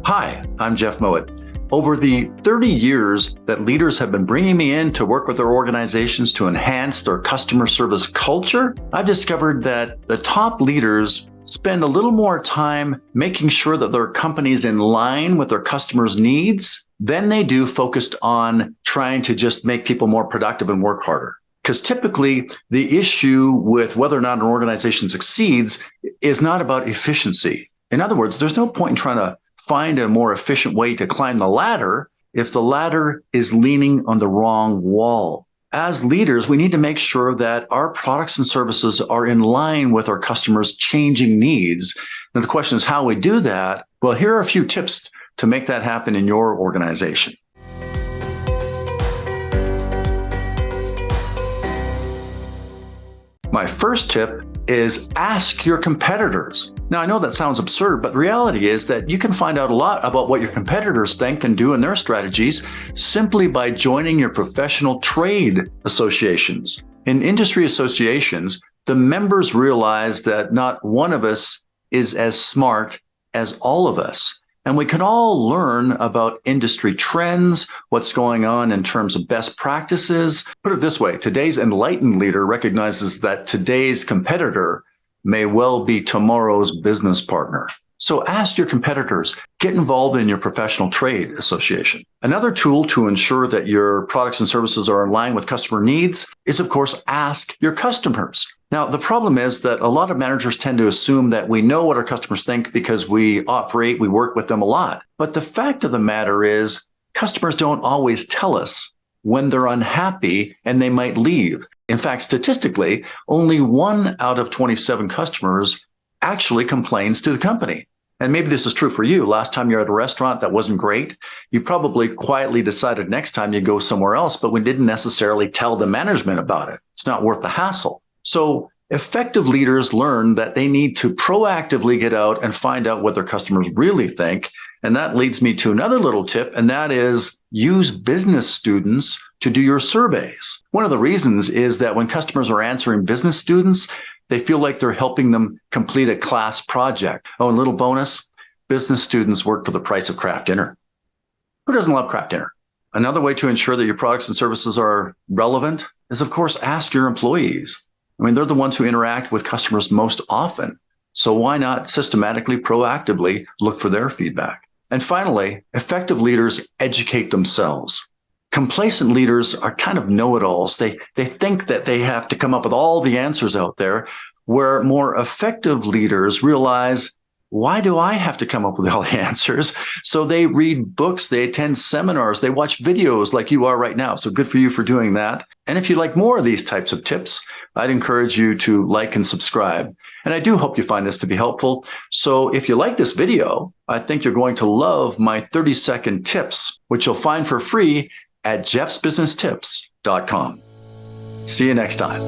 Hi, I'm Jeff Mowatt. Over the 30 years that leaders have been bringing me in to work with their organizations to enhance their customer service culture, I've discovered that the top leaders spend a little more time making sure that their company is in line with their customers' needs than they do focused on trying to just make people more productive and work harder. Because typically the issue with whether or not an organization succeeds is not about efficiency. In other words, there's no point in trying to find a more efficient way to climb the ladder if the ladder is leaning on the wrong wall. As leaders, we need to make sure that our products and services are in line with our customers' changing needs. And the question is how we do that. Well, here are a few tips to make that happen in your organization. My first tip is ask your competitors. Now, I know that sounds absurd, but the reality is that you can find out a lot about what your competitors think and do in their strategies simply by joining your professional trade associations. In industry associations, the members realize that not one of us is as smart as all of us. And we can all learn about industry trends, what's going on in terms of best practices. Put it this way, today's enlightened leader recognizes that today's competitor may well be tomorrow's business partner. So ask your competitors, get involved in your professional trade association. Another tool to ensure that your products and services are in line with customer needs is, of course, ask your customers. Now, the problem is that a lot of managers tend to assume that we know what our customers think because we work with them a lot. But the fact of the matter is, customers don't always tell us when they're unhappy and they might leave. In fact, statistically, only 1 out of 27 customers actually complains to the company. And maybe this is true for you. Last time you're at a restaurant that wasn't great, you probably quietly decided next time you go somewhere else, but we didn't necessarily tell the management about it. It's not worth the hassle. So effective leaders learn that they need to proactively get out and find out what their customers really think. And that leads me to another little tip, and that is use business students to do your surveys. One of the reasons is that when customers are answering business students, they feel like they're helping them complete a class project. Oh, and little bonus, business students work for the price of craft dinner. Who doesn't love craft dinner? Another way to ensure that your products and services are relevant is, of course, ask your employees. I mean, they're the ones who interact with customers most often. So why not systematically, proactively look for their feedback? And finally, effective leaders educate themselves. Complacent leaders are kind of know-it-alls. They think that they have to come up with all the answers out there, where more effective leaders realize, why do I have to come up with all the answers? So they read books, they attend seminars, they watch videos like you are right now. So good for you for doing that. And if you like more of these types of tips, I'd encourage you to like and subscribe. And I do hope you find this to be helpful. So if you like this video, I think you're going to love my 30-second tips, which you'll find for free at jeffsbusinesstips.com. See you next time.